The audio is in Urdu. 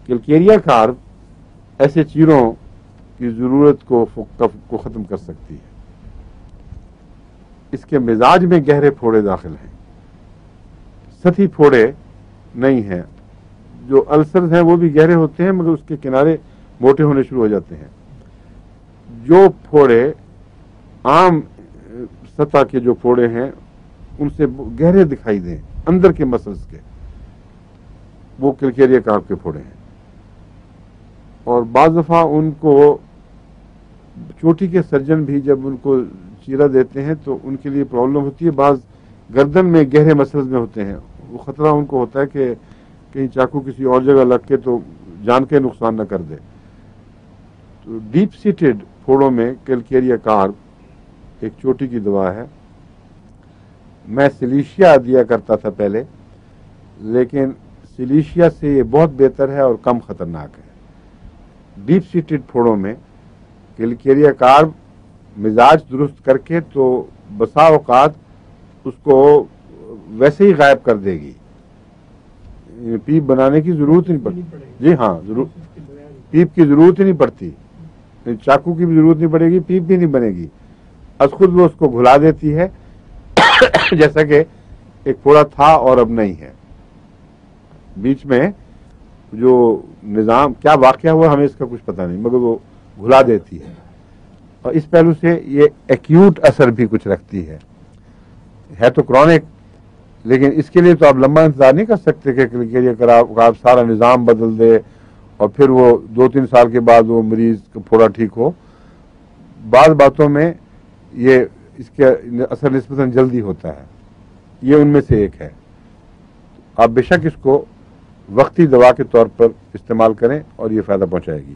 کلکیریا کارب ایسے چیروں کی ضرورت کو ختم کر سکتی ہے. اس کے مزاج میں گہرے پھوڑے داخل ہیں، سطحی پھوڑے نہیں ہیں. جو السرز ہیں وہ بھی گہرے ہوتے ہیں مگر اس کے کنارے موٹے ہونے شروع ہو جاتے ہیں. جو پھوڑے عام سطح کے جو پھوڑے ہیں ان سے گہرے دکھائی دیں اندر کے مسلز کے، وہ کلکیریا کارب کے پھوڑے ہیں. اور بعض دفعہ ان کو چوٹی کے سرجن بھی جب ان کو چیرا دیتے ہیں تو ان کے لیے پرابلم ہوتی ہے. بعض گردن میں گہرے مسلز میں ہوتے ہیں، وہ خطرہ ان کو ہوتا ہے کہ کہیں چاقو کسی اور جگہ لگ کے تو جان کے نقصان نہ کر دے. تو ڈیپ سیٹڈ پھوڑوں میں کلکیریا کارب ایک چوٹی کی دوا ہے. میں سلیشیا دیا کرتا تھا پہلے، لیکن سلیشیا سے یہ بہت بہتر ہے اور کم خطرناک ہے. ڈیپ سیٹڈ پھوڑوں میں کلکیریا کارب مزاج درست کر کے تو بسا اوقات اس کو ویسے ہی غائب کر دے گی. پیپ بنانے کی ضرورت نہیں پڑتی. جی ہاں، پیپ کی ضرورت ہی نہیں پڑتی، چاقو کی بھی ضرورت نہیں پڑے گی، پیپ بھی نہیں بنے گی. از خود وہ اس کو گھلا دیتی ہے جیسا کہ ایک پھوڑا تھا اور اب نہیں ہے. بیچ میں جو نظام کیا واقعہ ہوا ہمیں اس کا کچھ پتہ نہیں، مگر وہ گھلا دیتی ہے. اور اس پہلو سے یہ ایکیوٹ اثر بھی کچھ رکھتی ہے تو کرونک، لیکن اس کے لیے تو آپ لمبا انتظار نہیں کر سکتے کہ کلکیریا کارب سارا نظام بدل دے اور پھر وہ 2-3 سال کے بعد وہ مریض کا پھوڑا ٹھیک ہو. بعض باتوں میں یہ اس کے اثر نسبتاً جلدی ہوتا ہے، یہ ان میں سے ایک ہے. آپ بے شک اس کو وقتی دوا کے طور پر استعمال کریں اور یہ فائدہ پہنچائے گی.